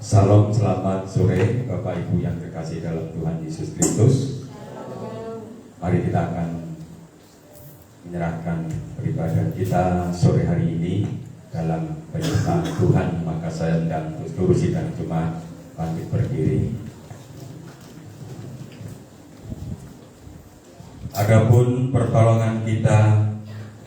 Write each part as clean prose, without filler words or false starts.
Salam, selamat sore Bapak Ibu yang terkasih dalam Tuhan Yesus Kristus. Mari kita akan menyerahkan beribadah kita sore hari ini dalam penyertaan Tuhan. Maka saya undang seluruh sidang jemaat bangkit berdiri. Adapun pertolongan kita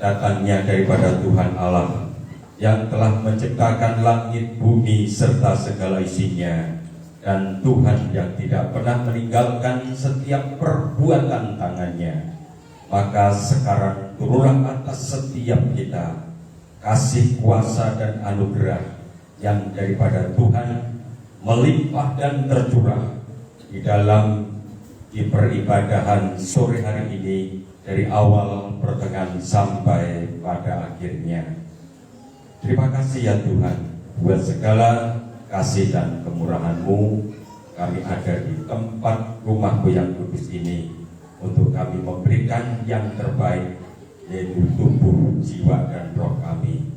datangnya daripada Tuhan Allah yang telah menciptakan langit, bumi, serta segala isinya, dan Tuhan yang tidak pernah meninggalkan setiap perbuatan tangannya. Maka sekarang turunlah atas setiap kita kasih, kuasa, dan anugerah yang daripada Tuhan melimpah dan tercurah di peribadahan sore hari ini, dari awal, pertengahan, sampai pada akhirnya. Terima kasih ya Tuhan, buat segala kasih dan kemurahan-Mu. Kami ada di tempat rumah-Mu yang kudus ini untuk kami memberikan yang terbaik, yaitu tubuh, jiwa, dan roh kami.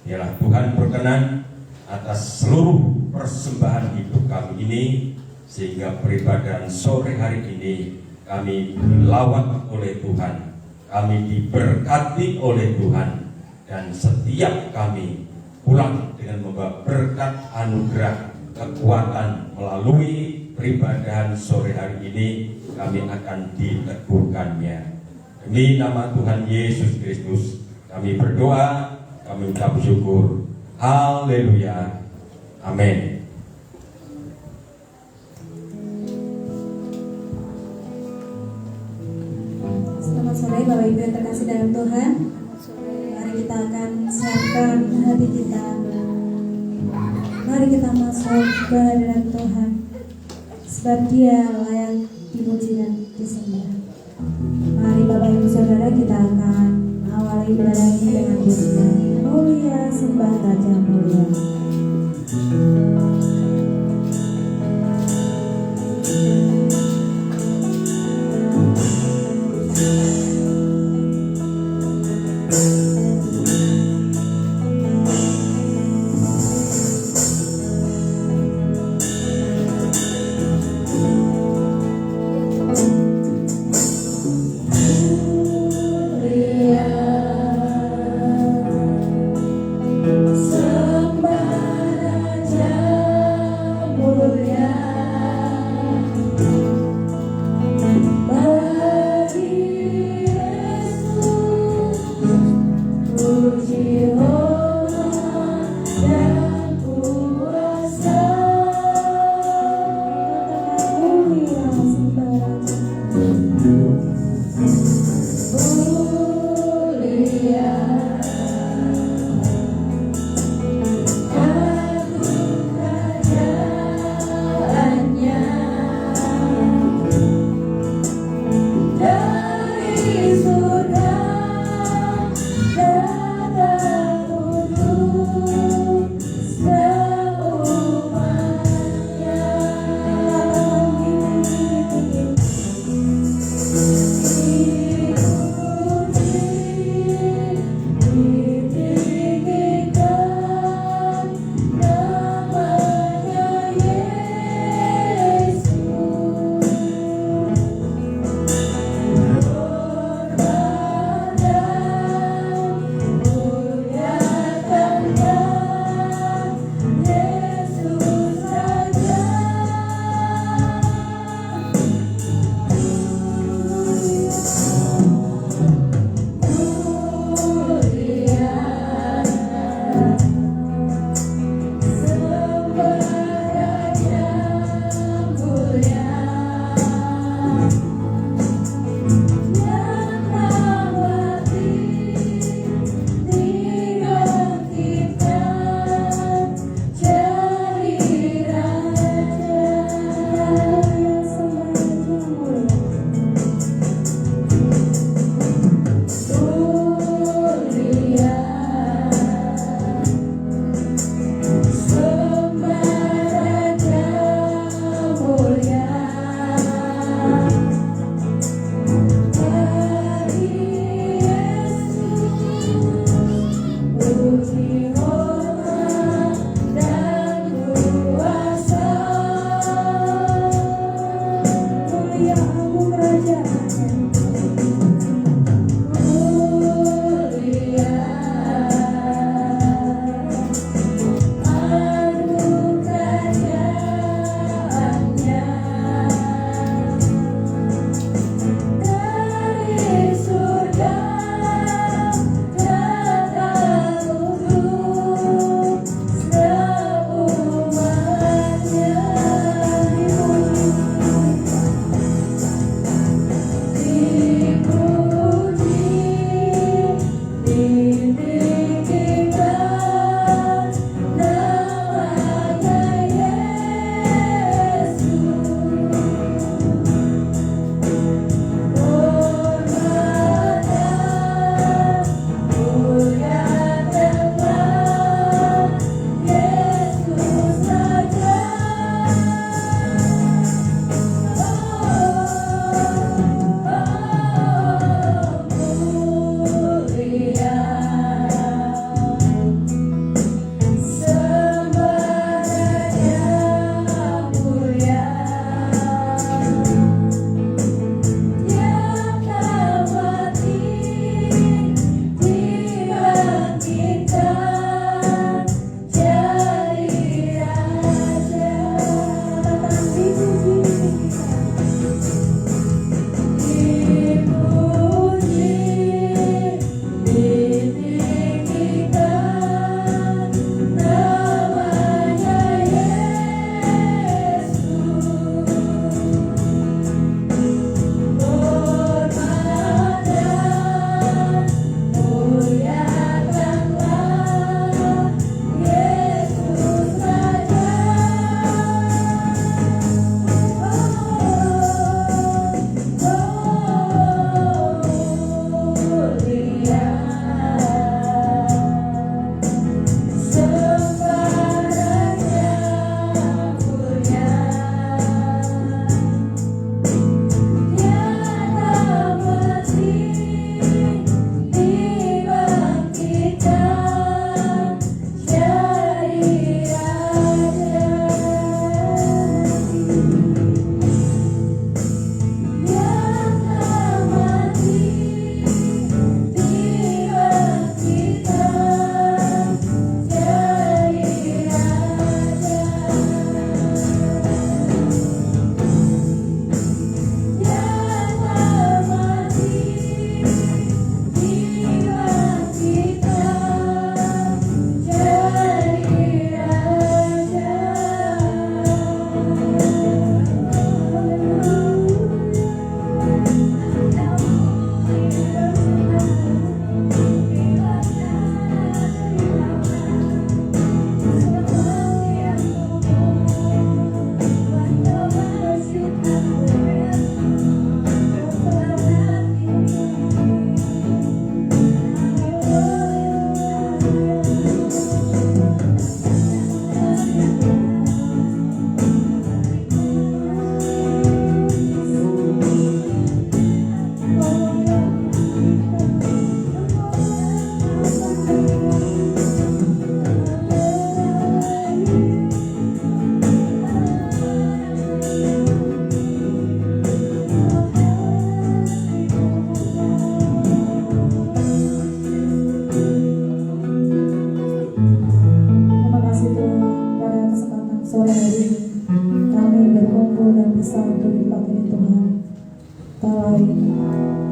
Biarlah Tuhan berkenan atas seluruh persembahan hidup kami ini, sehingga peribadahan sore hari ini kami dilawat oleh Tuhan, kami diberkati oleh Tuhan, dan setiap kami pulang dengan membawa berkat, anugerah, kekuatan. Melalui peribadahan sore hari ini kami akan diteguhkannya. Demi nama Tuhan Yesus Kristus kami berdoa, kami ucap syukur. Haleluya, amin. Selamat sore Bapak Ibu yang terkasih dalam Tuhan. Mari kita akan siapkan hati kita. Mari kita masuk ke hadirat Tuhan, sebab Dia layak dipuji dan disembah. Mari Bapak Ibu Saudara, kita akan awali ibadah ini dengan bunyian mulia sembah Raja mulia. Sembah Raja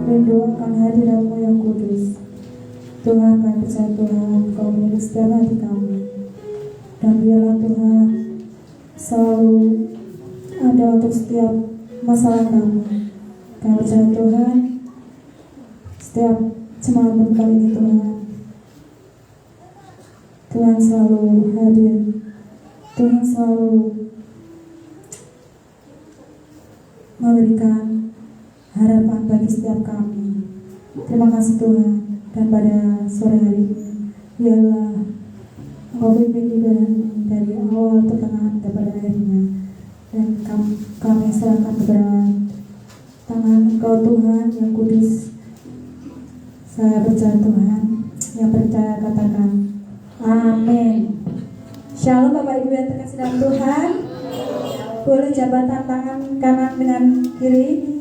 rindu akan hadirat-Mu yang kudus. Tuhan, kami percaya Tuhan, Kau menjadi setiap hati kami. Dan biarlah Tuhan selalu ada untuk setiap masalah kami. Kami percaya Tuhan, setiap jemaat berkali ini Tuhan, Tuhan selalu hadir. Tuhan selalu memberikan harapan bagi setiap kami. Terima kasih Tuhan. Dan pada sore hari ini, biarlah Engkau pimpin ibadah ini dari awal pertengahan kepada akhirnya. Dan kami serahkan kepada tangan Engkau Tuhan yang kudus. Saya percaya Tuhan. Yang percaya katakan amin. Shalom Bapak Ibu yang terkasih dalam Tuhan. Boleh jabatan tangan kanan dengan kiri.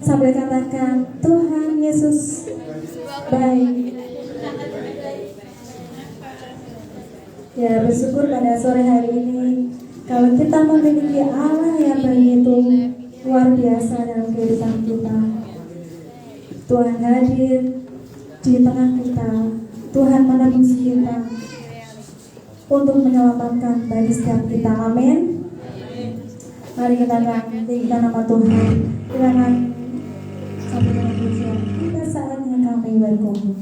sambil katakan Tuhan Yesus baik. Ya, bersyukur pada sore hari ini kalau kita memiliki Allah yang begitu luar biasa dalam kehidupan kita. Tuhan hadir di tengah kita, Tuhan menebus kita untuk menyelamatkan bagi setiap kita. Amin. Mari kita tinggikan nama Tuhan. Silakan sampai dengan pujian. Kita saatnya kami berkumpul.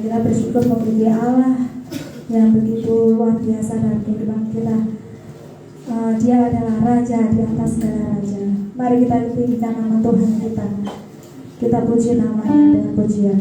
Kita bersyukur memiliki Allah yang begitu luar biasa dalam kehidupan kita. Dia adalah Raja di atas segala raja. Mari kita tinggikan nama Tuhan kita. Kita puji namanya dengan pujian.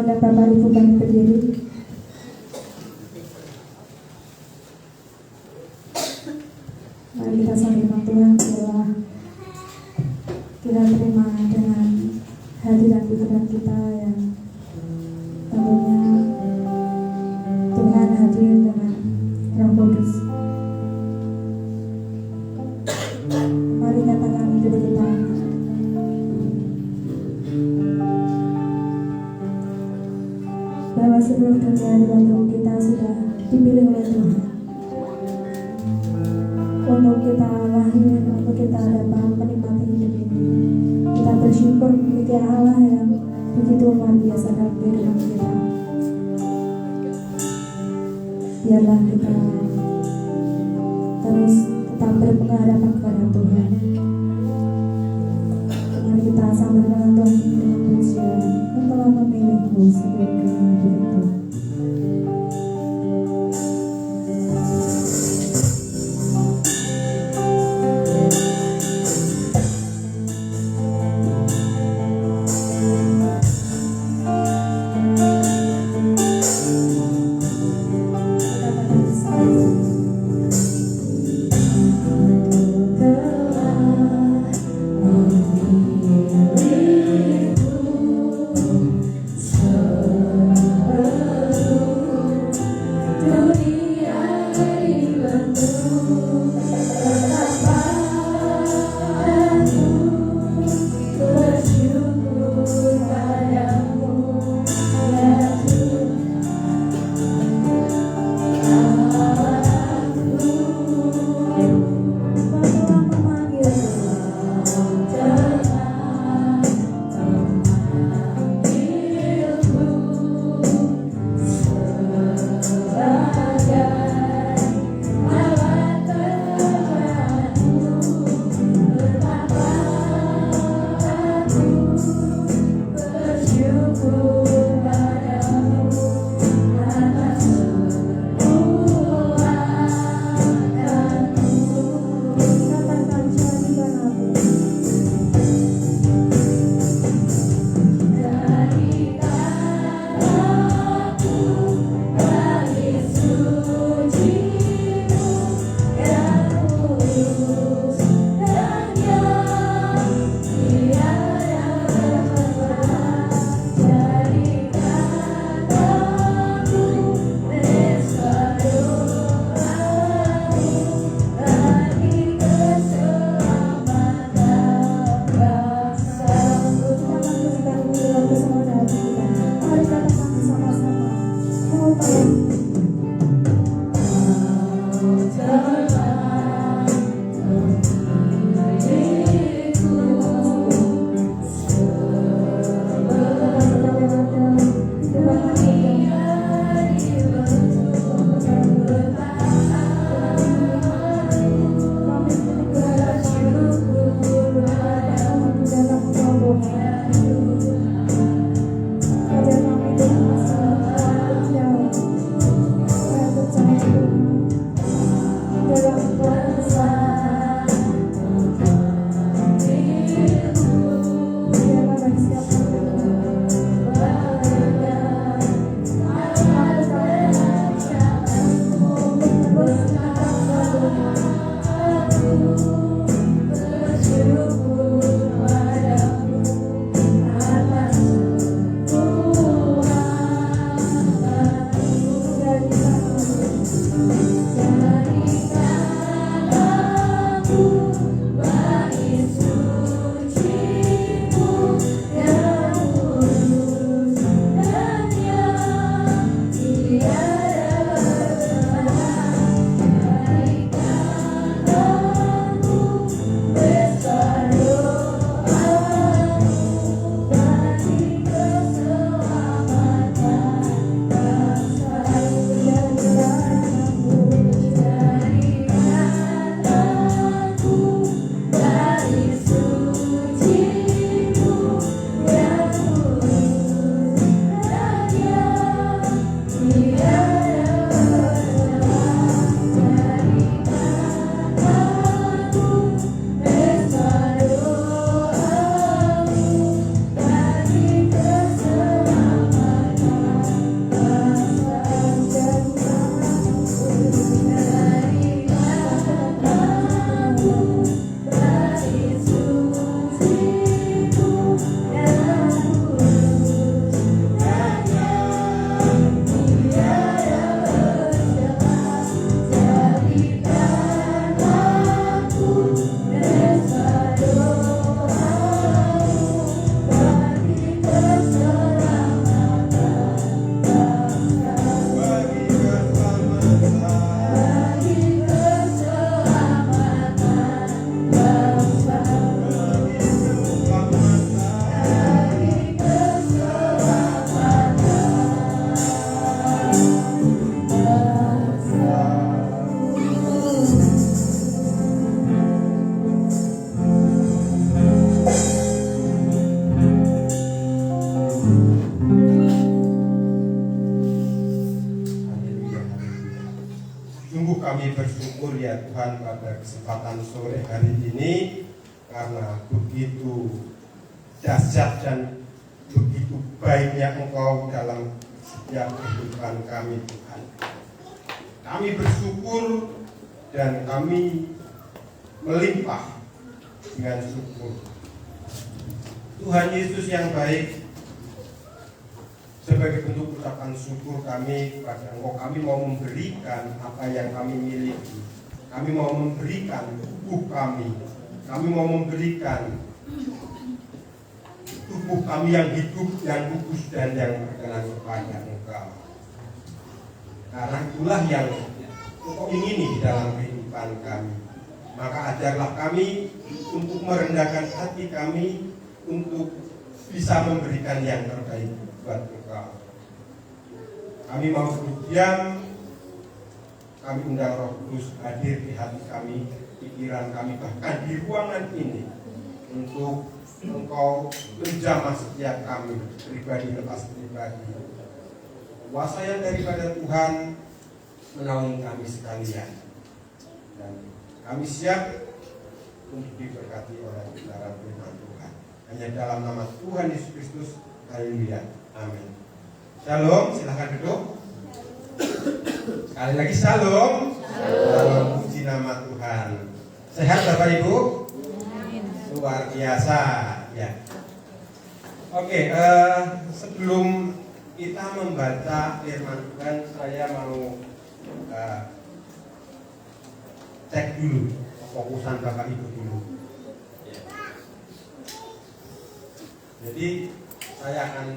dan Bapak Ibu kami berdiri. Mari kita sambut Tuhan, biarlah kita terima dengan hati dan pikiran kita yang tentunya Tuhan hadir dengan Roh Kudus. Mari katakan hidup kita. Bahwa seluruh dunia dibantu kita sudah dipilih oleh Tuhan untuk kita lahir, untuk kita dapat menikmati hidup ini. Kita bersyukur memiliki Allah yang begitu luar biasa dalam kehidupan kita. Biarlah kita terus tetap berpengharapan kepada Tuhan. Mari kita sambut dengan Tuhan dengan pujian yang telah memilihmu sebelum dunia dibentuk. Sungguh kami bersyukur ya Tuhan pada kesempatan sore hari ini, karena begitu dahsyat dan begitu baiknya Engkau dalam setiap kehidupan kami Tuhan. Kami bersyukur dan kami melimpah dengan syukur. Tuhan Yesus yang baik, sebagai bentuk ucapan syukur kami kepada Engkau, kami mau memberikan apa yang kami miliki. Kami mau memberikan tubuh kami mau memberikan tubuh kami yang hidup, yang kudus dan yang berkenan kepada Engkau. Karena itulah yang Engkau ingini di dalam kehidupan kami. Maka ajarlah kami untuk merendahkan hati kami, untuk bisa memberikan yang terbaik buat Engkau. Kami mau berdiam, kami undang Roh Kudus hadir di hati kami, pikiran kami, bahkan di ruangan ini, untuk Engkau menjamah setiap kami, pribadi lepas pribadi. Kuasa yang daripada Tuhan menaungi kami sekalian, dan kami siap untuk diberkati oleh kebenaran firman Tuhan. Hanya dalam nama Tuhan Yesus Kristus, haleluya, amin. Shalom, silahkan duduk. Sekali lagi shalom. Shalom, puji nama Tuhan. Sehat Bapak Ibu? Luar biasa ya. Oke, sebelum kita membaca firman Tuhan, saya mau cek dulu fokusan Bapak Ibu dulu. Jadi saya akan,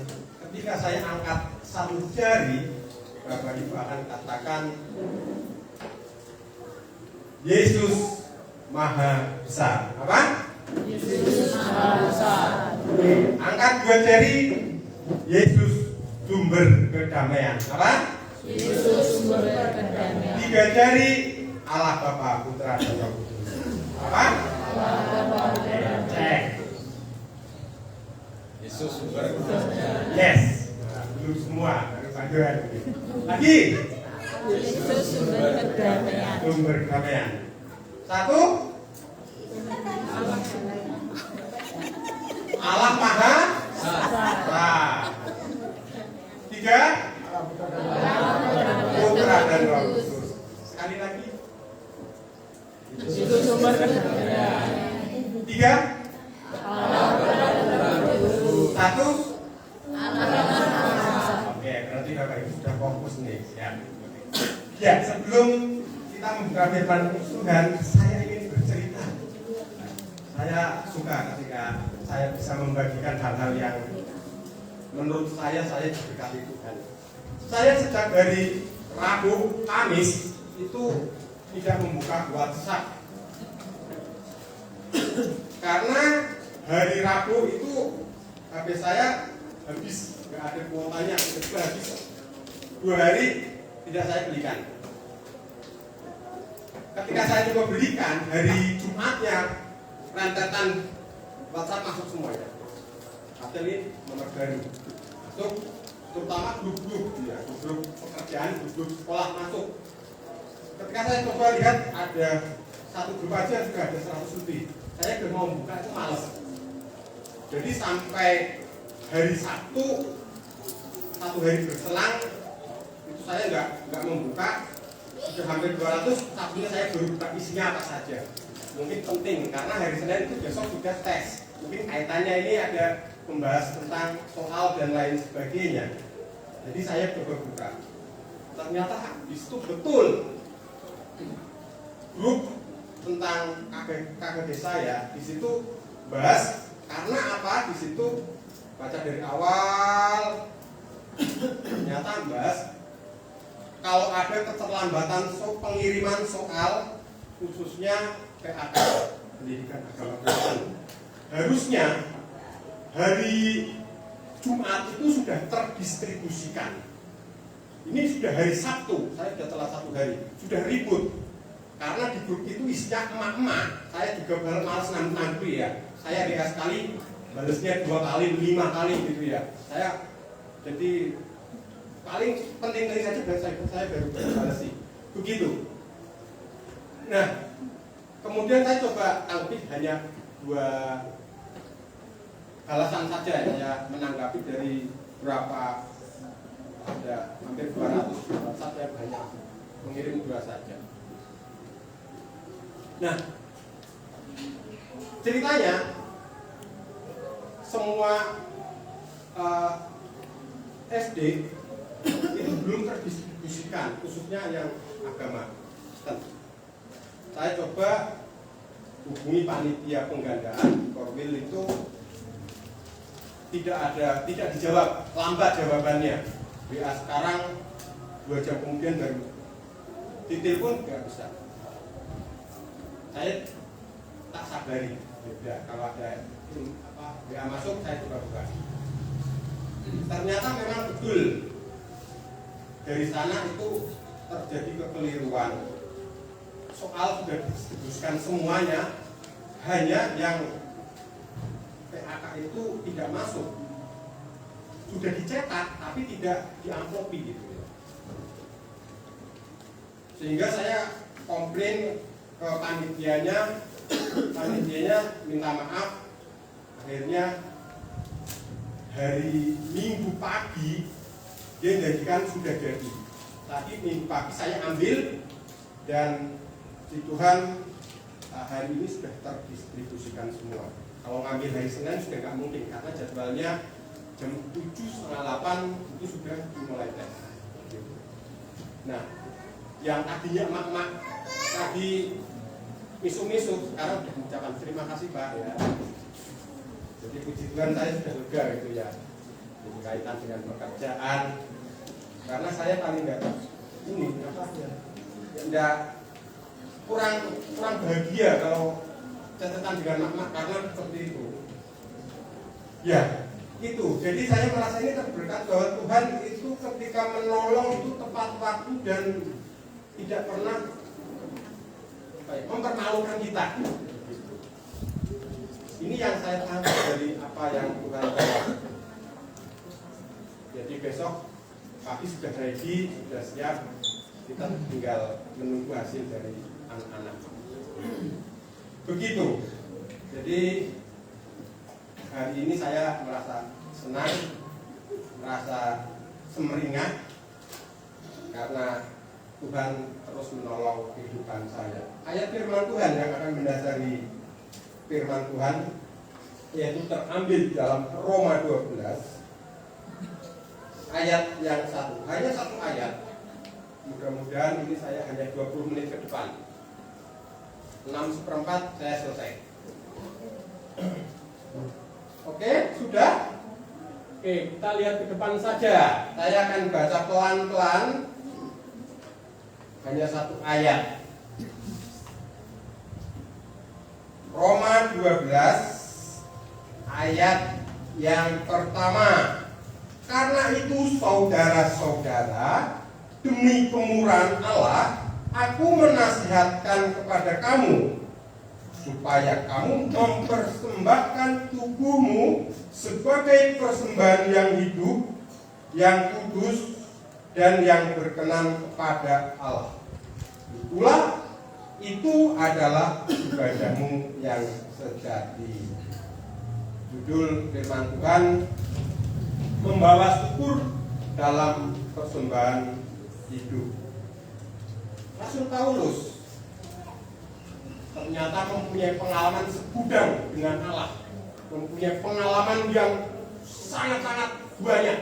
ketika saya angkat satu jari, Bapak Ibu akan katakan Yesus Maha Besar. Apa? Yesus Maha Besar. Angkat dua jari, Yesus sumber kedamaian. Apa? Yesus sumber kedamaian. Tiga jari, Allah Bapa, Putra dan Roh Kudus. Apa? Allah Bapa dan Cek. Yesus sumber kedamaian. Yes. Nah, belum semua, harus panduan. Lagi. Yesus sumber kedamaian. Sumber kedamaian. Satu. Allah Maha Besar. Tiga. Putra dan Roh Kudus. Sekali lagi. Yesus sumber kedamaian. Tiga. Satu. Oke, berarti Bapak Ibu sudah fokus nih. Ya, sebelum kita membuka firman Tuhan, saya ingin bercerita. Saya suka ketika saya bisa membagikan hal-hal yang menurut saya diberkati Tuhan. Saya sejak dari Rabu, Kamis itu tidak membuka WhatsApp. Karena hari Rabu itu HP saya habis, nggak ada kuotanya, tiba-tiba habis 2 hari tidak saya belikan. Ketika saya coba belikan, hari Jumatnya rentetan WhatsApp masuk semuanya. Hasil ini nomor baru masuk, terutama grup-grup ya, grup pekerjaan, grup sekolah masuk. Ketika saya coba lihat, ada satu grup aja juga ada 100 lebih. Saya udah mau buka itu males. Jadi sampai hari Sabtu, 1 hari berselang, itu saya nggak membuka. Sudah hampir 200, Sabtunya saya baru buka isinya apa saja. Mungkin penting karena hari Senin itu besok sudah tes. Mungkin kaitannya ini ada membahas tentang soal dan lain sebagainya. Jadi saya coba buka. Ternyata di situ betul grup tentang KKG saya di situ bahas. Karena apa? Di situ baca dari awal ternyata bahas kalau ada keterlambatan pengiriman soal khususnya PAK, Pendidikan Agama Kristen, harusnya hari Jumat itu sudah terdistribusikan. Ini sudah hari Sabtu, saya sudah telat 1 hari, sudah ribut. Karena di grup itu isinya emak-emak, saya juga malas nangkui ya. Saya DA sekali, balesnya 2 kali, 5 kali gitu ya. Saya jadi paling penting saja saya baru balas sih. Begitu. Nah, kemudian saya coba angkit hanya 2 alasan saja saya menanggapi dari berapa, ada hampir 200 saya banyak mengirim 2 saja. Nah, ceritanya semua SD itu belum terdistribusikan, khususnya yang agama Kristen. Saya coba hubungi panitia penggandaan Korwil, itu tidak dijawab, lambat jawabannya. WA sekarang 2 jam kemudian baru ditelepon, nggak bisa. Saya tak sabari, ya, kalau ada WA masuk saya coba buka. Ternyata memang betul dari sana itu terjadi kekeliruan. Soal sudah didistribusikan semuanya, hanya yang PAK itu tidak masuk. Sudah dicetak tapi tidak diamplopi gitu. Sehingga saya komplain ke panitianya minta maaf. Akhirnya hari Minggu pagi dia janjikan sudah jadi. Tadi Minggu pagi saya ambil, dan di Tuhan hari ini sudah terdistribusikan semua. Kalau ngambil hari Senin sudah nggak mungkin, karena jadwalnya jam 7:30 itu sudah dimulai tes. Nah, yang tadinya emak-emak tadi misu-misu, sekarang sudah mengucapkan terima kasih Pak ya. Jadi puji Tuhan saya sudah lega gitu ya, berkaitan dengan pekerjaan. Karena saya paling nggak ini apa ya, nggak kurang bahagia kalau catatan dengan emak-emak, karena seperti itu. Ya, itu. Jadi saya merasa ini terberkat bahwa Tuhan itu ketika menolong itu tepat waktu dan tidak pernah mempermalukan kita. Ini yang saya tangkap dari apa yang Tuhan tahu. Jadi besok pagi sudah ready, sudah siap, kita tinggal menunggu hasil dari anak-anak. Begitu. Jadi hari ini saya merasa senang, merasa semeringah karena Tuhan terus menolong kehidupan saya. Ayat firman Tuhan yang akan mendasari firman Tuhan yaitu terambil dalam Roma 12 ayat yang 1. Hanya 1 ayat. Mudah-mudahan ini saya hanya 20 menit ke depan. 6/4 saya selesai. Oke, sudah? Oke, kita lihat ke depan saja. Saya akan baca pelan-pelan hanya 1 ayat. Roma 12 ayat yang pertama. Karena itu saudara-saudara, demi kemurahan Allah, aku menasihatkan kepada kamu supaya kamu mempersembahkan tubuhmu sebagai persembahan yang hidup, yang kudus, dan yang berkenan kepada Allah. Itu adalah ibadahmu yang sejati. Judul firman Tuhan, membawa syukur dalam persembahan hidup. Rasul Paulus ternyata mempunyai pengalaman segudang dengan Allah, mempunyai pengalaman yang sangat-sangat banyak.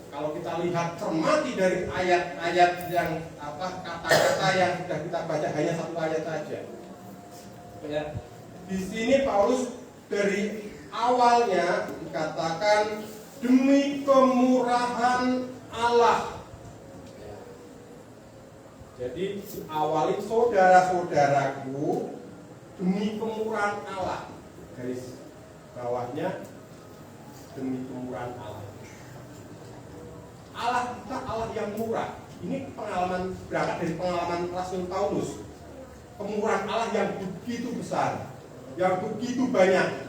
Kalau kita lihat cermati dari ayat-ayat yang kata-kata yang sudah kita baca, hanya 1 ayat saja. Ya. Di sini Paulus dari awalnya dikatakan demi kemurahan Allah. Jadi awali saudara-saudaraku demi kemurahan Allah. Garis bawahnya demi kemurahan Allah. Allah kita Allah yang murah. Ini pengalaman, berangkat dari pengalaman Rasul Paulus. Kemurahan Allah yang begitu besar, yang begitu banyak,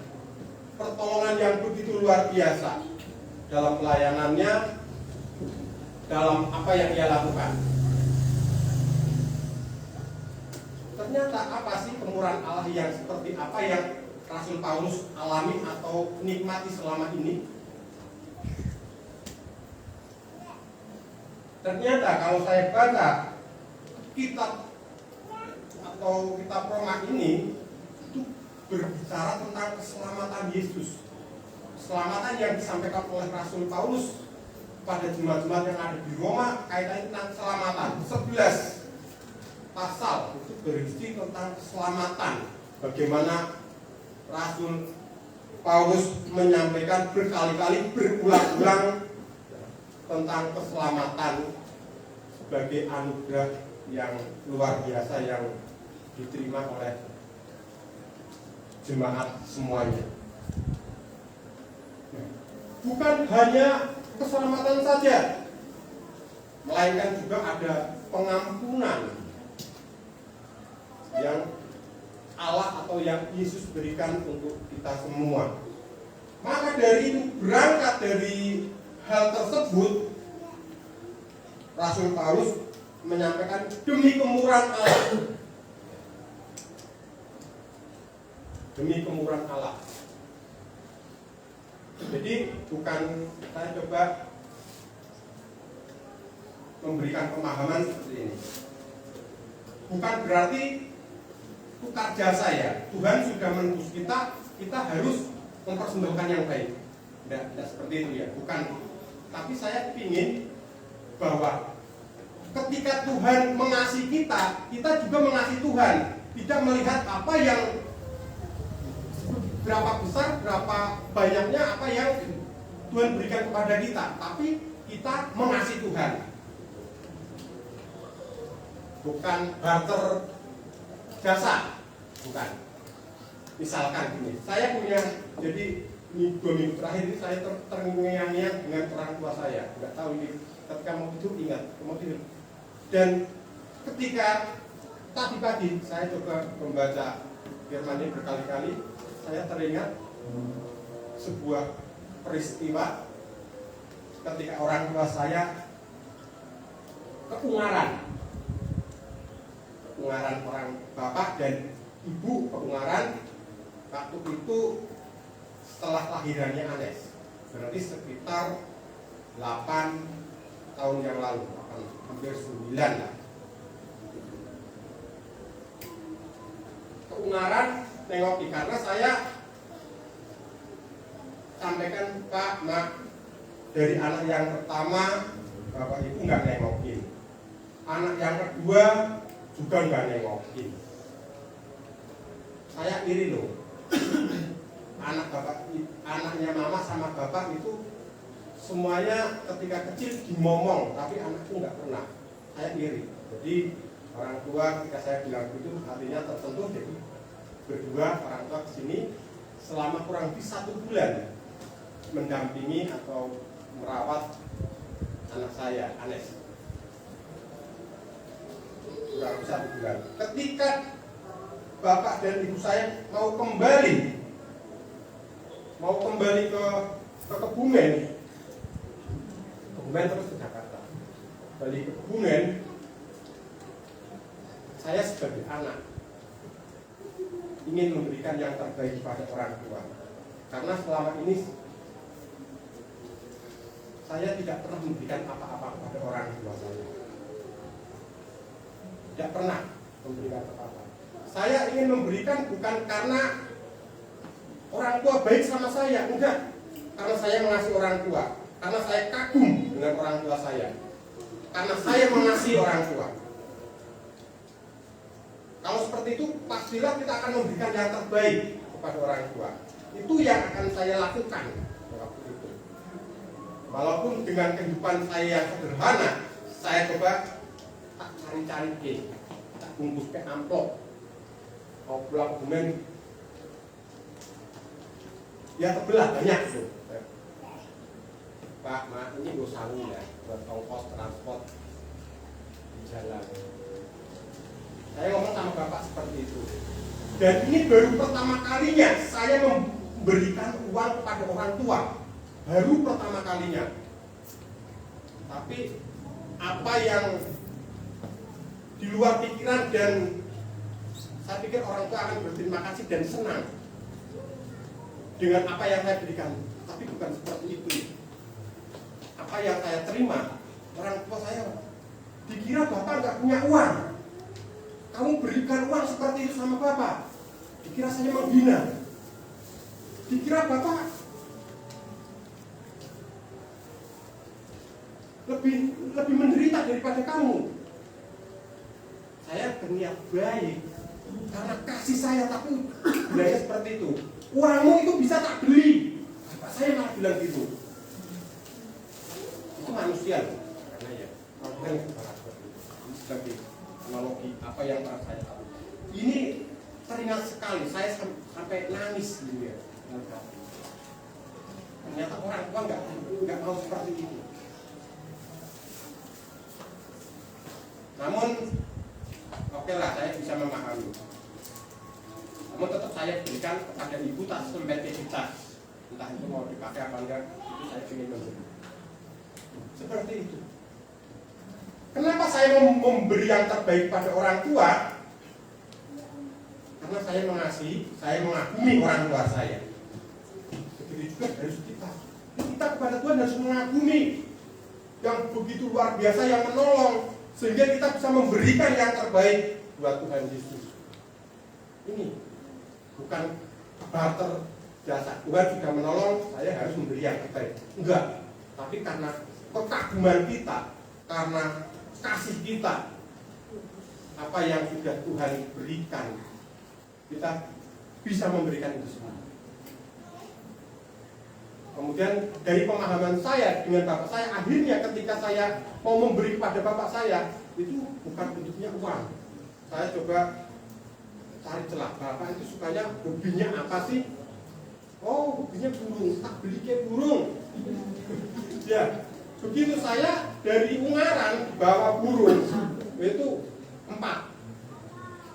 pertolongan yang begitu luar biasa dalam pelayanannya, dalam apa yang ia lakukan. ternyata apa sih kemurahan Allah yang seperti apa yang Rasul Paulus alami atau nikmati selama ini? Ternyata kalau saya baca kitab atau kitab Roma ini itu berbicara tentang keselamatan Yesus. Keselamatan yang disampaikan oleh Rasul Paulus pada jemaat-jemaat yang ada di Roma kaitannya tentang keselamatan. 11 pasal itu berisi tentang keselamatan. Bagaimana Rasul Paulus menyampaikan berkali-kali berulang-ulang tentang keselamatan sebagai anugerah yang luar biasa yang diterima oleh jemaat semuanya. Bukan hanya keselamatan saja, melainkan juga ada pengampunan yang Allah atau yang Yesus berikan untuk kita semua. Maka dari itu, berangkat dari hal tersebut, Rasul Paulus menyampaikan demi kemurahan Allah. Demi kemurahan Allah. Jadi bukan saya coba memberikan pemahaman seperti ini. Bukan berarti tukar jasa ya. Tuhan sudah menebus kita, kita harus mempersembahkan yang baik. Tidak seperti itu ya, bukan. Tapi saya ingin bahwa ketika Tuhan mengasihi kita, kita juga mengasihi Tuhan. Tidak melihat apa yang berapa besar, berapa banyaknya apa yang Tuhan berikan kepada kita, tapi kita mengasihi Tuhan. Bukan barter jasa, bukan. Misalkan gini, saya punya, jadi ini 2 minggu terakhir ini saya terngiang-ngiang dengan orang tua saya. Nggak tahu ini ketika mau tidur, ingat mau tidur. Dan ketika tadi pagi saya coba membaca firman ini berkali-kali, saya teringat sebuah peristiwa ketika orang tua saya keungaran orang bapak dan ibu keungaran waktu itu setelah lahirannya Anes, berarti sekitar 8 tahun yang lalu, hampir 9 lah. Keungaran nengoki karena saya sampaikan Pak, Mak, dari anak yang pertama bapak ibu nggak nengokin, anak yang kedua juga nggak nengokin. Saya iri loh. Anaknya mama sama bapak itu semuanya ketika kecil dimomong, tapi anakku nggak pernah. Saya iri. Jadi orang tua ketika saya bilang itu hatinya tersentuh. Jadi berdua orang tua kesini selama kurang lebih 1 bulan mendampingi atau merawat anak saya Anes. Kurang lebih 1 bulan. Ketika bapak dan ibu saya mau kembali ke Kebumen terus ke Jakarta, balik ke Kebumen, saya sebagai anak ingin memberikan yang terbaik kepada orang tua, karena selama ini saya tidak pernah memberikan apa-apa kepada orang tua saya, tidak pernah memberikan apa-apa. Saya ingin memberikan bukan karena orang tua baik sama saya, enggak, karena saya mengasihi orang tua, karena saya kagum dengan orang tua saya, karena saya mengasihi orang tua. Kalau seperti itu, pastilah kita akan memberikan yang terbaik kepada orang tua. Itu yang akan saya lakukan waktu itu. Walaupun dengan kehidupan saya yang sederhana, saya coba tak cari-cari tak bungkus ke amplop, mau pulang Kebumen, ya terbelah banyak tuh. Pak, Mak, ini gue sangu ya buat ongkos transport di jalan. Saya ngomong sama bapak seperti itu. Dan ini baru pertama kalinya saya memberikan uang kepada orang tua. Baru pertama kalinya. Tapi apa yang di luar pikiran dan Saya pikir orang tua akan berterima kasih dan senang dengan apa yang saya berikan. Tapi bukan seperti itu. Apa yang saya terima, orang tua saya dikira bapak nggak punya uang. Kamu berikan uang seperti itu sama bapak, dikira saya menghina. Dikira bapak lebih menderita daripada kamu. Saya berniat baik karena kasih saya, tapi bilangnya seperti itu. Uangmu itu bisa tak beli. Bapak saya malah bilang gitu. Itu manusia loh. Karena ya, kalau bilang ini sebagai analogi apa yang pernah saya tahu. Ini teringat sekali. Saya sampai nangis gitu ya. Ternyata orang tua nggak mau seperti itu. Namun, oke lah, saya bisa memahami. Namun tetap saya berikan kepada ibu tak sempetivitas. Entah itu mau dipakai apa enggak, itu saya ingin memberi. Seperti itu. Kenapa saya memberi yang terbaik pada orang tua? Karena saya mengasihi, saya mengagumi orang tua saya. Begitu juga harus kita. Kita kepada Tuhan harus mengagumi yang begitu luar biasa, yang menolong, sehingga kita bisa memberikan yang terbaik buat Tuhan Yesus. Ini bukan barter jasa. Tuhan sudah menolong, saya harus memberi yang terbaik. Enggak. Tapi karena kekaguman kita, karena kasih kita, apa yang sudah Tuhan berikan, kita bisa memberikan itu semua. Kemudian dari pemahaman saya dengan bapak saya, akhirnya ketika saya mau memberi kepada bapak saya, itu bukan bentuknya uang. Saya coba cari celah, bapak itu sukanya hobinya apa sih? Oh, hobinya burung, tak beli kayak burung. Ya, begitu saya dari Ungaran bawa burung, itu 4.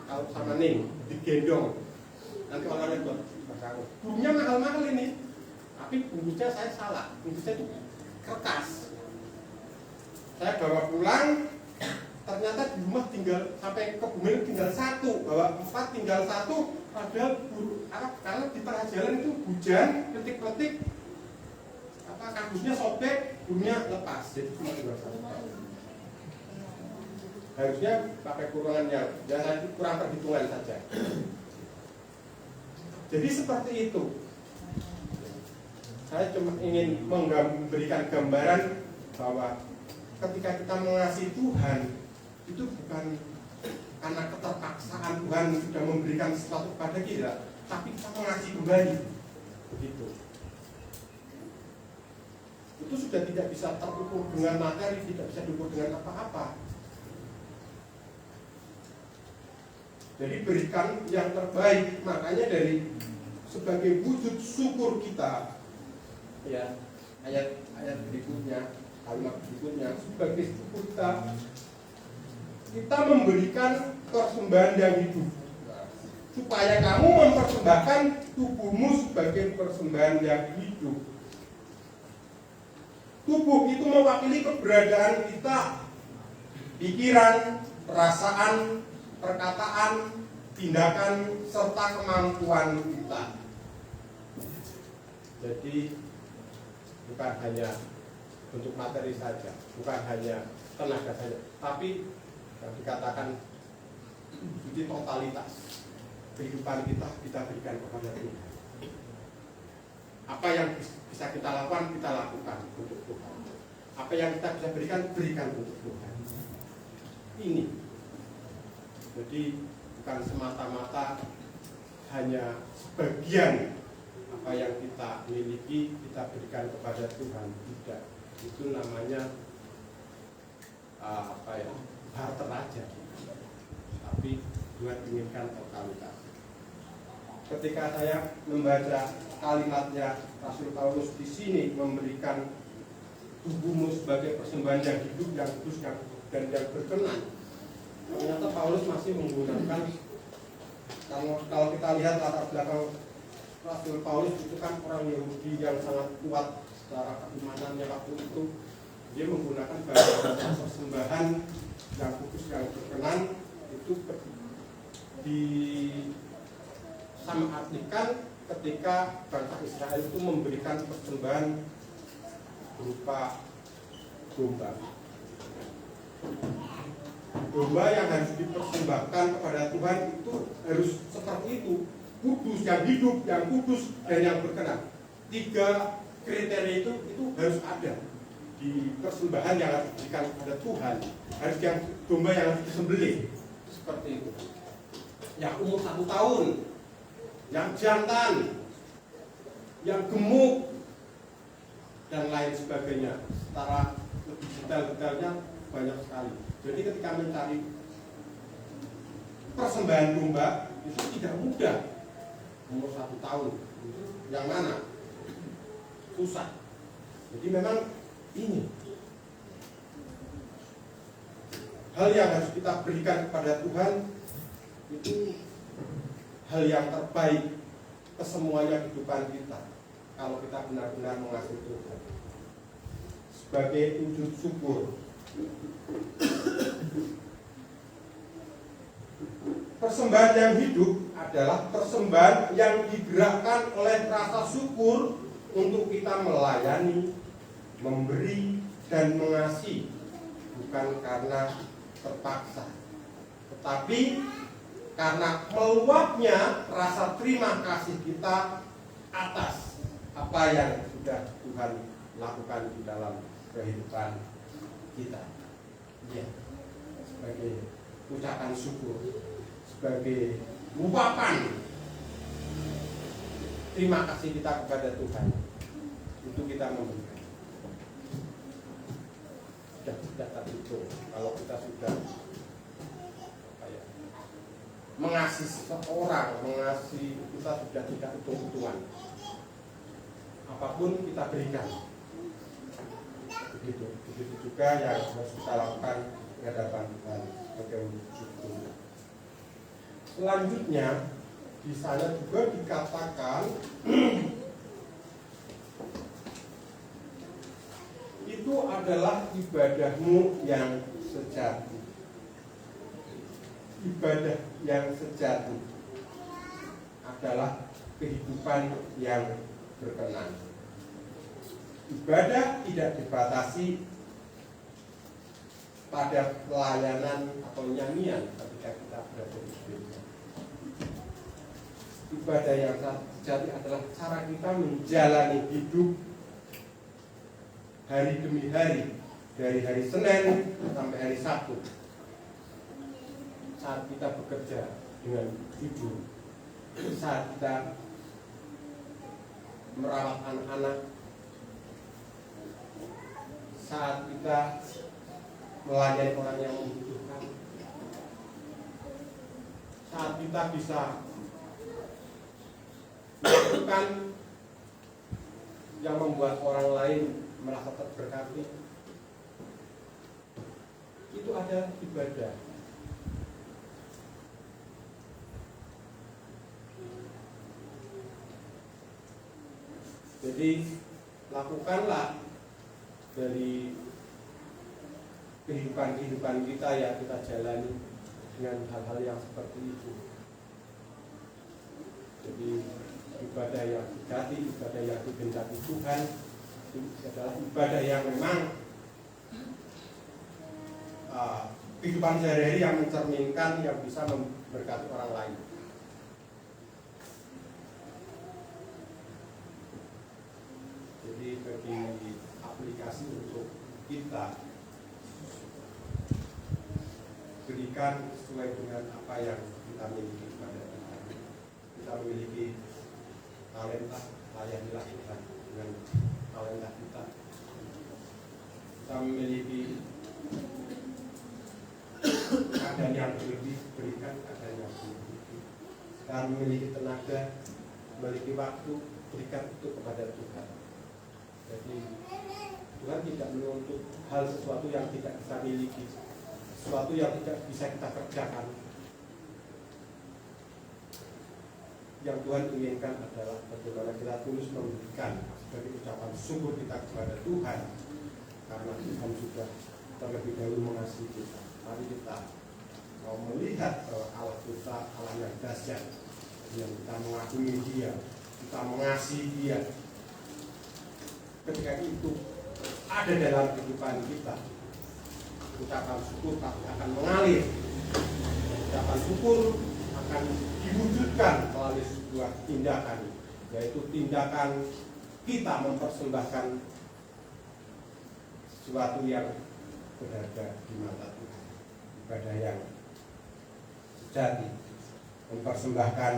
Kalau sama Ning, digendong. Nanti orangnya buat burungnya mahal-mahal ini. Tapi bungkusnya saya salah, bungkusnya itu kertas. Saya bawa pulang, ternyata di rumah tinggal, sampai ke Bumen tinggal 1, bawa 4 tinggal 1, padahal karena di tengah jalan itu hujan, letik-letik, kardusnya sobek, burungnya lepas, jadi cuma tinggal 1. Harusnya pakai kurungan yang biasa, kurang perhitungan saja. Jadi seperti itu. Saya cuma ingin memberikan gambaran bahwa ketika kita mengasihi Tuhan, itu bukan karena keterpaksaan Tuhan sudah memberikan sesuatu kepada kita, tapi kita mengasihi kembali. Begitu. Itu sudah tidak bisa terukur dengan materi, tidak bisa diukur dengan apa-apa. Jadi berikan yang terbaik. Makanya dari sebagai wujud syukur kita, ya, ayat berikutnya, kalimat berikutnya, sebagai syukur kita memberikan persembahan yang hidup, supaya kamu mempersembahkan tubuhmu sebagai persembahan yang hidup. Tubuh itu mewakili keberadaan kita, pikiran, perasaan, perkataan, tindakan, serta kemampuan kita. Jadi bukan hanya bentuk materi saja, bukan hanya tenaga saja, tapi yang dikatakan jadi totalitas kehidupan kita berikan kepada Tuhan. Apa yang bisa kita lakukan untuk Tuhan. Apa yang kita bisa berikan untuk Tuhan. Ini. Jadi bukan semata-mata hanya sebagian apa yang kita miliki kita berikan kepada Tuhan, tidak. Itu namanya barter aja. Tapi Tuhan inginkan totalitas. Ketika saya membaca kalimatnya Rasul Paulus di sini memberikan tubuhmu sebagai persembahan yang hidup, yang kudus, dan yang berkenan, ternyata Paulus masih menggunakan, kalau kita lihat latar belakang Rasul Paulus itu kan orang Yahudi yang sangat kuat secara keimanannya waktu itu. Dia menggunakan bahasa persembahan yang kudus, yang berkenan itu sama artikan ketika bangsa Israel itu memberikan persembahan berupa domba. Domba yang harus dipersembahkan kepada Tuhan itu harus seperti itu, kudus, yang hidup, yang kudus, dan yang berkenan. 3 kriteria itu harus ada di persembahan yang harus diberikan kepada Tuhan. Harus yang domba yang harus disembelih, seperti itu. Yang umur 1 tahun, yang jantan, yang gemuk, dan lain sebagainya. Secara lebih detail-detailnya banyak sekali. Jadi ketika mencari persembahan domba itu tidak mudah. Umur 1 tahun, itu yang mana? Susah. Jadi memang ini hal yang harus kita berikan kepada Tuhan, itu hal yang terbaik kesemuanya kehidupan kita. Kalau kita benar-benar mengasihi Tuhan sebagai wujud syukur. Persembahan yang hidup adalah persembahan yang digerakkan oleh rasa syukur untuk kita melayani, memberi, dan mengasihi, bukan karena terpaksa, tetapi karena meluapnya rasa terima kasih kita atas apa yang sudah Tuhan lakukan di dalam kehidupan kita. Ya, sebagai ucapan syukur, sebagai ungkapan terima kasih kita kepada Tuhan, itu kita memberikan. Sudah tidak terhitung kalau kita sudah mengasihi seseorang, mengasihi, kita sudah tidak hitung-hitungan. Apapun kita berikan. Begitu juga yang harus kita lakukan di hadapan Tuhan sebagai wujud syukur. Selanjutnya di sana juga dikatakan itu adalah ibadahmu yang sejati. Ibadah yang sejati adalah kehidupan yang berkenan. Ibadah tidak dibatasi pada pelayanan atau nyanyian ketika kita berada di gereja. Ibadah yang sejati adalah cara kita menjalani hidup hari demi hari, dari hari Senin sampai hari Sabtu. Saat kita bekerja dengan jujur, saat kita merawat anak-anak, saat kita melayani orang yang membutuhkan, saat kita bisa melakukan yang membuat orang lain merasa terberkati, itu ada ibadah. Jadi lakukanlah dari kehidupan kita yang kita jalani dengan hal-hal yang seperti itu. Jadi ibadah yang sejati, ibadah yang dikehendaki Tuhan, itu adalah ibadah yang memang kehidupan sehari-hari yang mencerminkan, yang bisa memberkati orang lain. Jadi bagi aplikasi untuk kita berikan sesuai dengan apa yang kita miliki kepada Tuhan. Kita memiliki talenta, layanilah kita dengan talenta kita. Kita memiliki keadaan yang berlebih, berikan keadaan yang berlebih. Kita memiliki tenaga, memiliki waktu, berikan itu kepada Tuhan. Jadi Tuhan tidak menuntut hal sesuatu yang tidak kita miliki, sesuatu yang tidak bisa kita kerjakan. Yang Tuhan inginkan adalah bagaimana kita tulus memberikan sebagai ucapan syukur kita kepada Tuhan, karena Tuhan sudah terlebih dahulu mengasihi kita. Mari kita mau melihat bahwa Allah kita Allah yang dahsyat, yang kita mengagumi Dia, kita mengasihi Dia. Ketika itu ada dalam kehidupan kita, ucapan syukur akan mengalir. Ucapan syukur akan diwujudkan melalui sebuah tindakan, yaitu tindakan kita mempersembahkan sesuatu yang berharga di mata Tuhan, ibadah yang sejati, mempersembahkan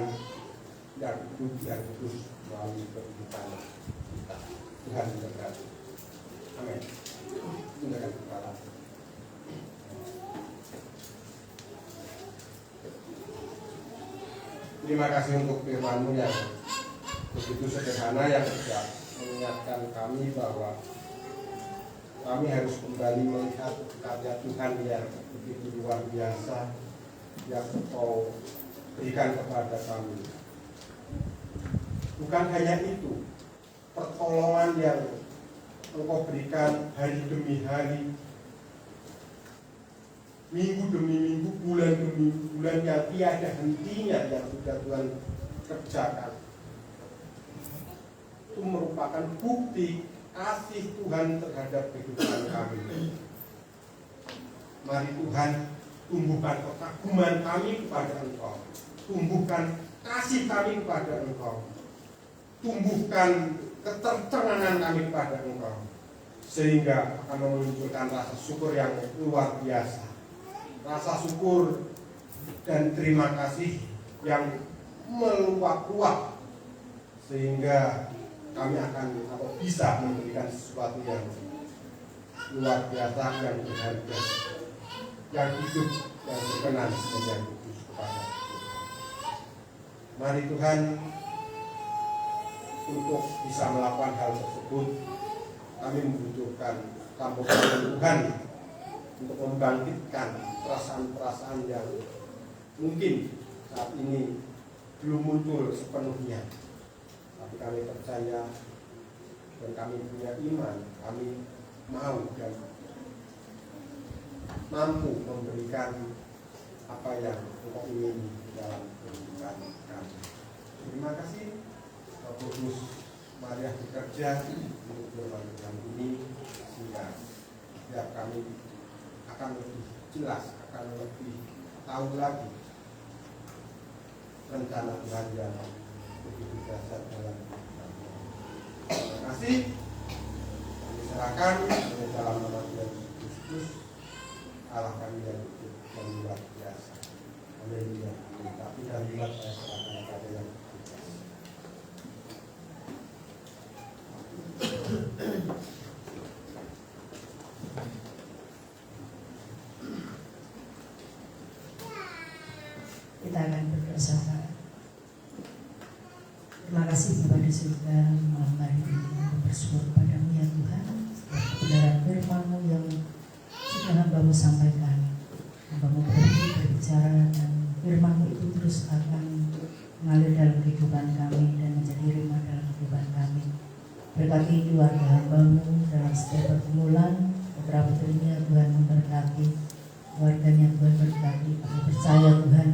yang hidup yang kudus melalui kehidupan kita. Tuhan memberkati. Amin. Silakan kepala. Terima kasih untuk firman-Mu yang begitu sederhana, yang tidak mengingatkan kami bahwa kami harus kembali melihat karya Tuhan yang begitu luar biasa yang Engkau berikan kepada kami. Bukan hanya itu, pertolongan yang Engkau berikan hari demi hari, minggu demi minggu, bulan demi bulan, yang tiada hentinya yang sudah Tuhan kerjakan. Itu merupakan bukti kasih Tuhan terhadap kehidupan kami. Mari Tuhan, tumbuhkan kekaguman kami kepada Engkau, tumbuhkan kasih kami kepada Engkau, tumbuhkan ketercengangan kami kepada Engkau, sehingga akan memunculkan rasa syukur yang luar biasa, rasa syukur dan terima kasih yang meluap-luap, sehingga kami akan bisa memberikan sesuatu yang luar biasa, yang berharga, yang hidup, yang berkenan, dan yang kudus kepada Tuhan. Mari Tuhan, untuk bisa melakukan hal tersebut, kami membutuhkan tambahan Tuhan untuk membangkitkan perasaan-perasaan yang mungkin saat ini belum muncul sepenuhnya. Tapi kami percaya dan kami punya iman, kami mau dan mampu memberikan apa yang Engkau ingin dalam kehidupan kami. Terima kasih. Roh Kudus, Maria bekerja untuk firman Tuhan ini, sehingga setiap kami akan lebih jelas, akan lebih tahu lagi rencana Tuhan yang begitu dasar dalam kehidupan. Terima kasih. Kami serahkan dalam nama Tuhan Yesus Kristus, Allah kami yang hidup dan luar biasa. Haleluya. Tapi dan juga saya serahkan kepada yang kita akan berdoa. Terima kasih Bapa di surga, malam hari ini bersyukur padamu ya Tuhan, kebenaran firman-Mu yang sudah hamba-Mu sampaikan. Hamba-Mu berbicara dan firman-Mu itu terus akan mengalir dalam kehidupan kami dan menjadi rema dalam kehidupan kami. Berkati keluarga hamba-Mu dalam setiap pergumulan, putra-putrinya Tuhan memberkati, keluarganya Tuhan berkati. Kami percaya Tuhan,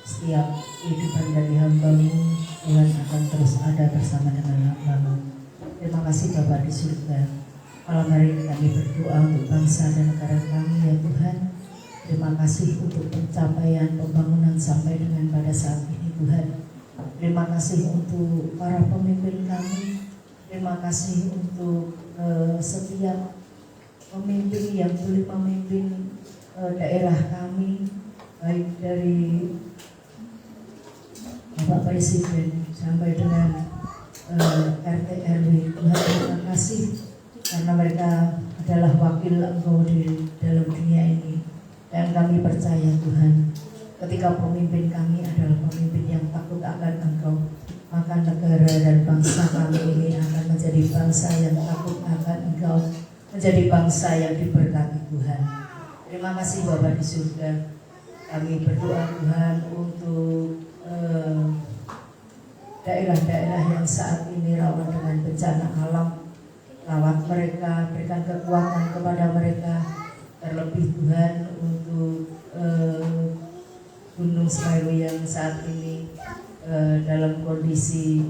setiap kehidupan dari hamba-Mu, Tuhan akan terus ada bersama dengan hamba-Mu. Terima kasih Bapa di surga. Malam hari ini kami berdoa untuk bangsa dan negara kami ya Tuhan. Terima kasih untuk pencapaian pembangunan sampai dengan pada saat ini Tuhan. Terima kasih untuk para pemimpin kami. Terima kasih untuk setiap pemimpin yang boleh memimpin daerah kami, baik dari Bapak Presiden sampai dengan RT RW. Tuhan, terima kasih karena mereka adalah wakil Engkau di dalam dunia ini, dan kami percaya Tuhan, ketika pemimpin kami adalah pemimpin yang takut akan Engkau, maka negara dan bangsa kami ini akan menjadi bangsa yang takut akan Engkau, menjadi bangsa yang diberkati Tuhan. Terima kasih Bapa di surga. Kami berdoa Tuhan untuk daerah-daerah yang saat ini rawan dengan bencana alam. Rawat mereka, berikan kekuatan kepada mereka, terlebih Tuhan untuk Ismail yang saat ini dalam kondisi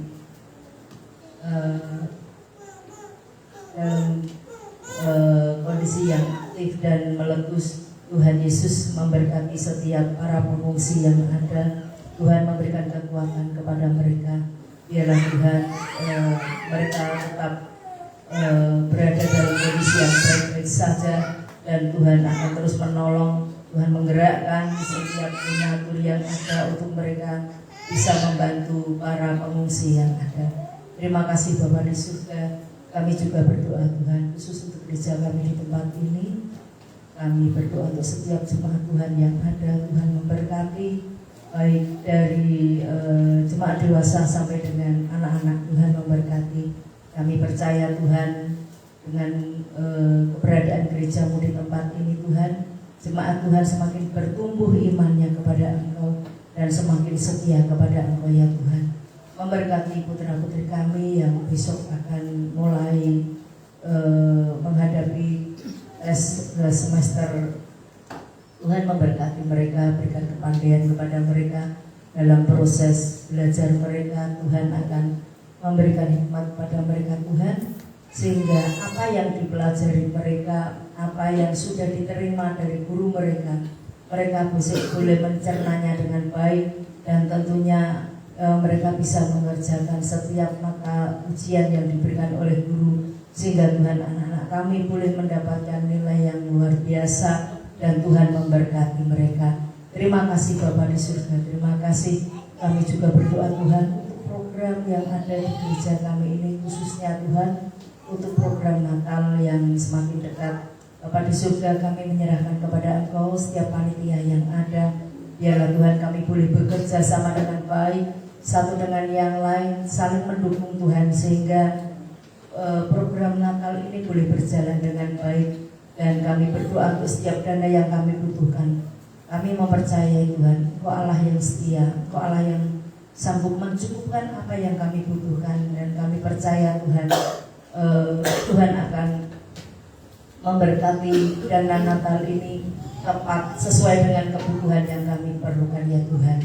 yang aktif dan meletus. Tuhan Yesus memberkati setiap para pengungsi yang ada. Tuhan memberikan kekuatan kepada mereka. Biarlah Tuhan mereka tetap berada dalam kondisi yang baik-baik saja, dan Tuhan akan terus menolong. Tuhan menggerakkan setiap donatur yang ada untuk mereka bisa membantu para pengungsi yang ada. Terima kasih Bapa di surga. Kami juga berdoa Tuhan khusus untuk gereja kami di tempat ini. Kami berdoa untuk setiap jemaat Tuhan yang ada. Tuhan memberkati baik dari jemaat dewasa sampai dengan anak-anak. Tuhan memberkati. Kami percaya Tuhan dengan keberadaan gerejamu di tempat ini Tuhan, jemaat Tuhan semakin bertumbuh imannya kepada Engkau dan semakin setia kepada Engkau ya Tuhan. Memberkati putra-putri kami yang besok akan mulai menghadapi tes semester. Tuhan memberkati mereka, berikan kepandaian kepada mereka dalam proses belajar mereka. Tuhan akan memberikan hikmat kepada mereka Tuhan, sehingga apa yang dipelajari mereka, apa yang sudah diterima dari guru mereka, mereka boleh mencernanya dengan baik, dan tentunya mereka bisa mengerjakan setiap mata ujian yang diberikan oleh guru, sehingga Tuhan anak-anak kami boleh mendapatkan nilai yang luar biasa, dan Tuhan memberkati mereka. Terima kasih Bapa di surga, terima kasih. Kami juga berdoa Tuhan untuk program yang ada di gereja kami ini, khususnya Tuhan untuk program Natal yang semakin dekat. Bapa di surga, kami menyerahkan kepada Engkau setiap panitia yang ada. Biarlah Tuhan kami boleh bekerja sama dengan baik, satu dengan yang lain, saling mendukung Tuhan, sehingga program Natal ini boleh berjalan dengan baik. Dan kami berdoa untuk setiap dana yang kami butuhkan. Kami mempercayai Tuhan, Engkau Allah yang setia, Engkau Allah yang sanggup mencukupkan apa yang kami butuhkan, dan kami percaya Tuhan, Tuhan akan memberkati dana Natal ini tepat sesuai dengan kebutuhan yang kami perlukan ya Tuhan.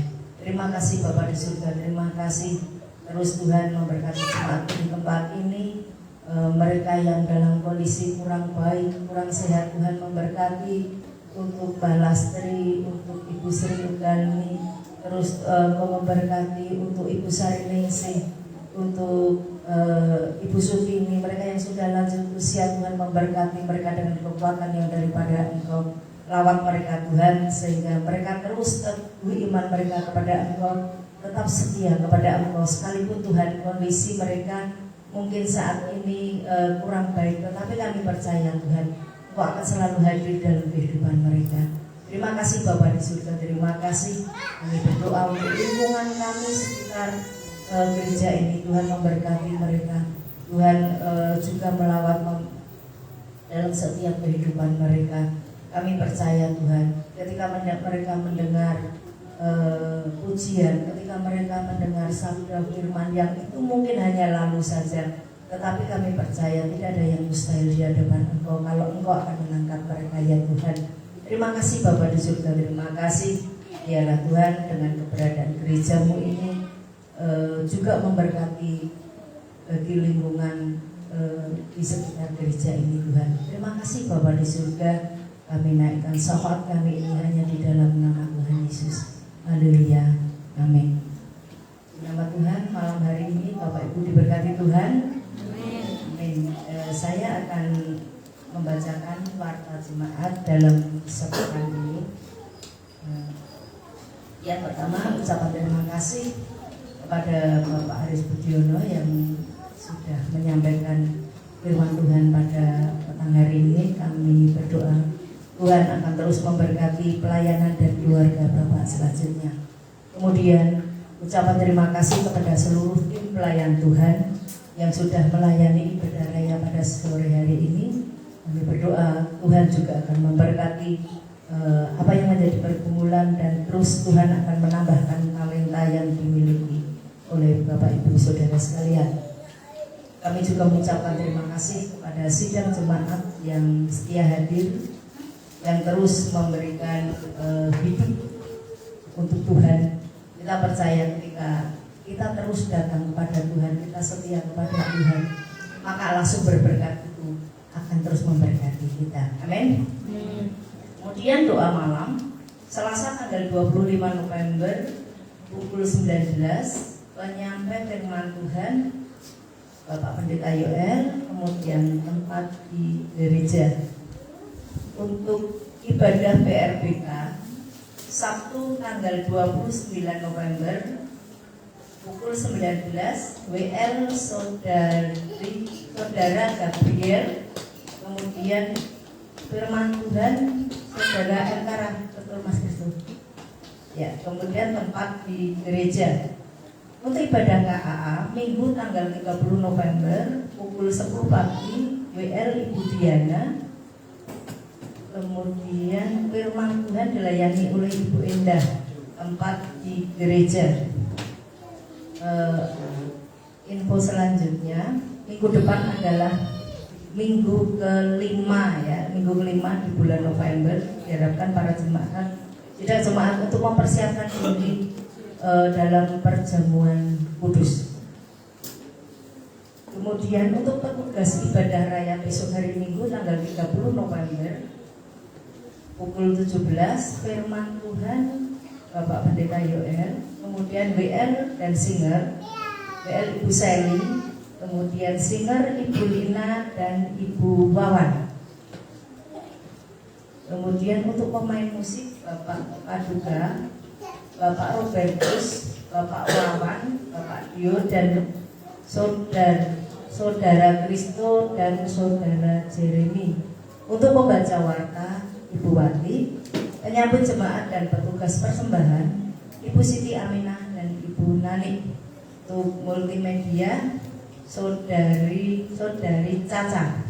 Terima kasih Bapa di surga, terima kasih. Terus Tuhan memberkati jemaat di tempat ini, mereka yang dalam kondisi kurang baik, kurang sehat, Tuhan memberkati. Untuk Mbak Lastri, untuk Ibu Sri Ugani, terus memberkati untuk Ibu Sariningsih, untuk Ibu Sutini, mereka yang sudah lanjut usia. Tuhan memberkati mereka dengan kekuatan yang daripada Engkau. Lawat mereka Tuhan, sehingga mereka terus teguh iman mereka kepada Engkau, tetap setia kepada Engkau, sekalipun Tuhan kondisi mereka mungkin saat ini kurang baik, tetapi kami percaya Tuhan Engkau akan selalu hadir dalam kehidupan mereka. Terima kasih Bapa di surga, terima kasih. Kami berdoa untuk lingkungan kami sekitar gereja ini. Tuhan memberkati mereka. Tuhan juga melawat dalam setiap kehidupan mereka. Kami percaya Tuhan, ketika mereka mendengar pujian, ketika mereka mendengar sabda firman yang itu mungkin hanya lalu saja, tetapi kami percaya tidak ada yang mustahil di hadapan Engkau kalau Engkau akan mengangkat mereka ya Tuhan. Terima kasih Bapa di surga, terima kasih. Biarlah Tuhan dengan keberadaan gerejamu ini juga memberkati bagi lingkungan di sekitar gereja ini Tuhan. Terima kasih Bapa di surga. Kami naikkan syafaat kami ini hanya di dalam nama Tuhan Yesus. Haleluya. Amin. Nama Tuhan, malam hari ini Bapak Ibu diberkati Tuhan. Amin. Saya akan membacakan warta jemaat dalam sepekan ini. Yang pertama, ucapan terima kasih kepada Bapak Aris Budiono yang sudah menyampaikan firman Tuhan pada petang hari ini. Kami berdoa Tuhan akan terus memberkati pelayanan dan keluarga Bapak selanjutnya. Kemudian ucapan terima kasih kepada seluruh tim pelayan Tuhan yang sudah melayani ibadah raya pada sore hari ini. Kami berdoa Tuhan juga akan memberkati apa yang menjadi pergumulan, dan terus Tuhan akan menambahkan talenta yang dimiliki oleh Bapak Ibu Saudara sekalian. Kami juga mengucapkan terima kasih kepada sidang jemaat yang setia hadir, yang terus memberikan hidup untuk Tuhan. Kita percaya ketika kita terus datang kepada Tuhan, kita setia kepada Tuhan, maka Allah sumber berkat itu akan terus memberkati kita. Amin. Kemudian doa malam Selasa tanggal 25 November pukul 19, penyampai firman Tuhan Bapak Pendeta Yoel, kemudian tempat di gereja. Untuk ibadah PRBK Sabtu tanggal 29 November pukul 19, WL Saudara Gabriel, kemudian firman Tuhan Saudara Elkara, betul Mas Kristo. Ya, kemudian tempat di gereja. Untuk ibadah KAA Minggu tanggal 30 November pukul 10 pagi, WL Ibu Diana, kemudian firman Tuhan dilayani oleh Ibu Endah, tempat di gereja. Info selanjutnya minggu depan adalah minggu kelima ya, minggu kelima di bulan November. Diharapkan para jemaat, tidak jemaat untuk mempersiapkan diri dalam perjamuan kudus. Kemudian untuk petugas ibadah raya besok hari Minggu tanggal 30 November pukul 17, firman Tuhan Bapak Pendeta Yoel, kemudian WL dan singer, WL Ibu Sally, kemudian singer Ibu Lina dan Ibu Wawan. Kemudian untuk pemain musik Bapak Paduka, Bapak Robertus, Bapak Wawan, Bapak Dio dan Saudara Kristo dan Saudara Jeremy. Untuk pembaca warta Ibu Wati, penyambut jemaat dan petugas persembahan Ibu Siti Aminah dan Ibu Nani. Untuk multimedia Saudari Caca.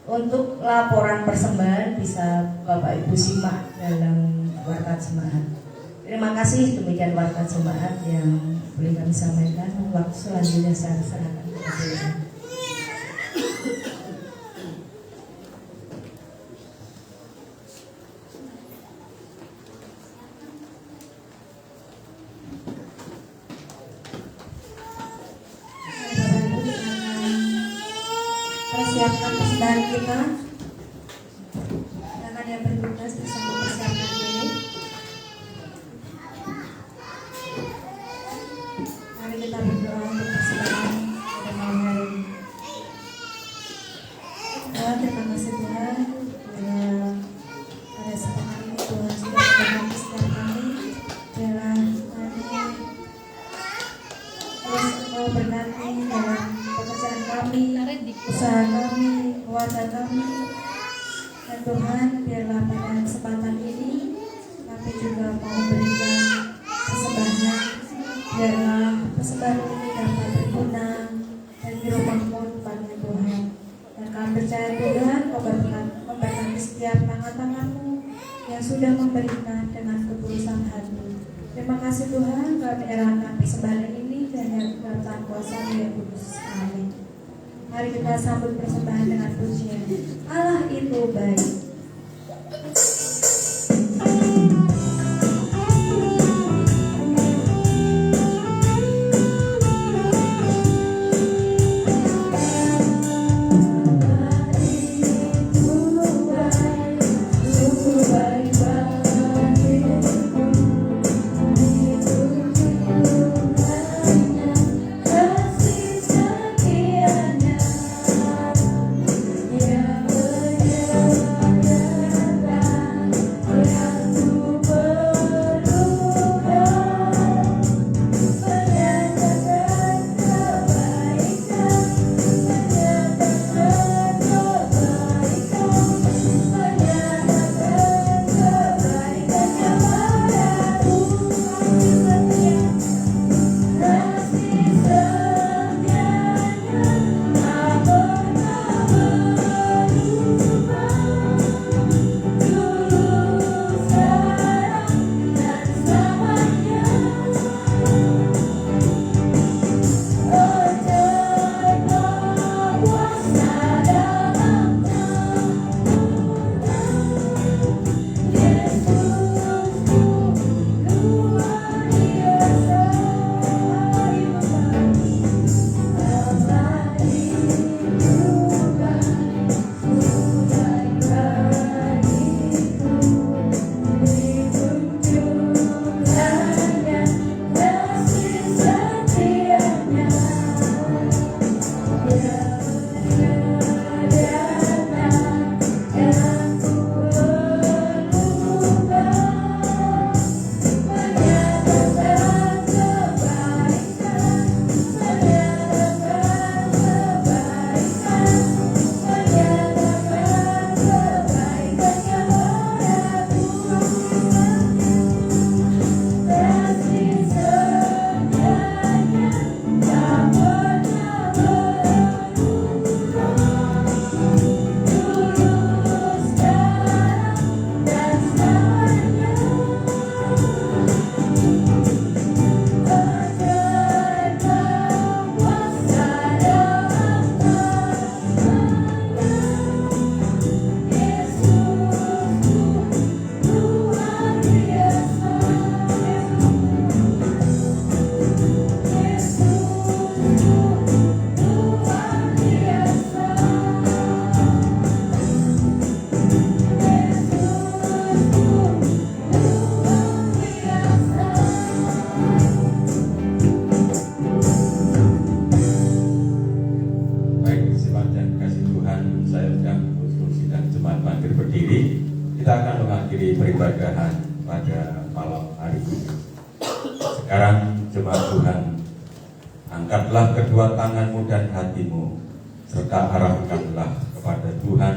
Untuk laporan persembahan bisa Bapak Ibu simak dalam warta jemaat. Terima kasih, demikian warta jemaat yang boleh kami sampaikan. Waktu selanjutnya saya serahkan kepada Tuhan. Persiapkan persembahan kita. Silakan yang bertugas bisa mempersiapkan diri. Mari kita berdoa untuk persembahan pada malam hari ini. Terima kasih Tuhan, pada saat ini Tuhan sudah memberkati setiap kami. Biarlah kami terus mau berkati dalam pekerjaan kami, usaha kami, keluarga kami. Dan Tuhan, biarlah pada kesempatan ini kami juga mau memberikan persembahan. Biarlah persembahan ini dapat berguna dan dirumahkan pada Tuhan. Dan kami percaya Tuhan, Kau memberkati setiap tangan-tangan-Mu yang sudah memberikan dengan ketulusan hati. Terima kasih Tuhan, kami menyerahkan persembahan ini dan yang dalam kuasa yang kudus. Amin. Mari kita sambut persembahan dengan pujian. Allah itu baik. Yeah. peribadahan pada malam hari ini. Sekarang jemaat Tuhan, angkatlah kedua tanganmu dan hatimu, serta arahkanlah kepada Tuhan,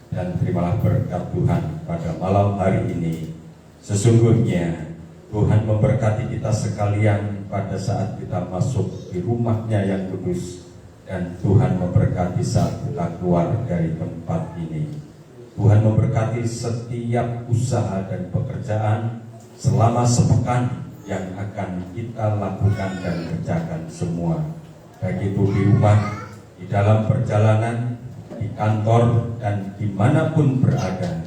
dan terimalah berkat Tuhan pada malam hari ini. Sesungguhnya Tuhan memberkati kita sekalian pada saat kita masuk di rumahnya yang kudus, dan Tuhan memberkati saat kita keluar dari tempat ini. Tuhan memberkati setiap usaha dan pekerjaan selama sepekan yang akan kita lakukan dan kerjakan semua, baik itu di rumah, di dalam perjalanan, di kantor, dan dimanapun berada.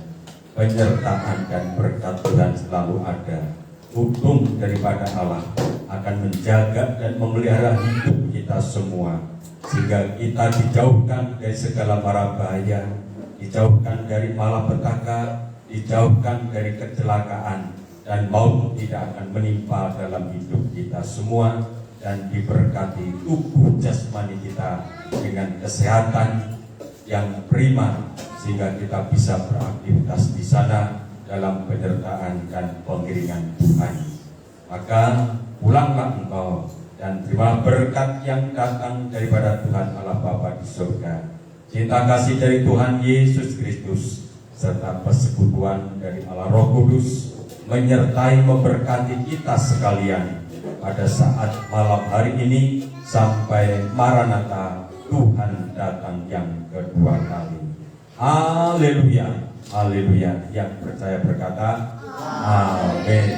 Penyertaan dan berkat Tuhan selalu ada. Hukum daripada Allah akan menjaga dan memelihara hidup kita semua, sehingga kita dijauhkan dari segala mara bahaya, dijauhkan dari malapetaka, dijauhkan dari kecelakaan, dan maut tidak akan menimpa dalam hidup kita semua, dan diberkati tubuh jasmani kita dengan kesehatan yang prima, sehingga kita bisa beraktivitas di sana dalam penyertaan dan pengiringan Tuhan. Maka pulanglah engkau dan terima berkat yang datang daripada Tuhan Allah Bapa di surga, cinta kasih dari Tuhan Yesus Kristus, serta persekutuan dari Allah Roh Kudus menyertai memberkati kita sekalian pada saat malam hari ini sampai Maranatha, Tuhan datang yang kedua kali. Haleluya, haleluya. Yang percaya berkata amin.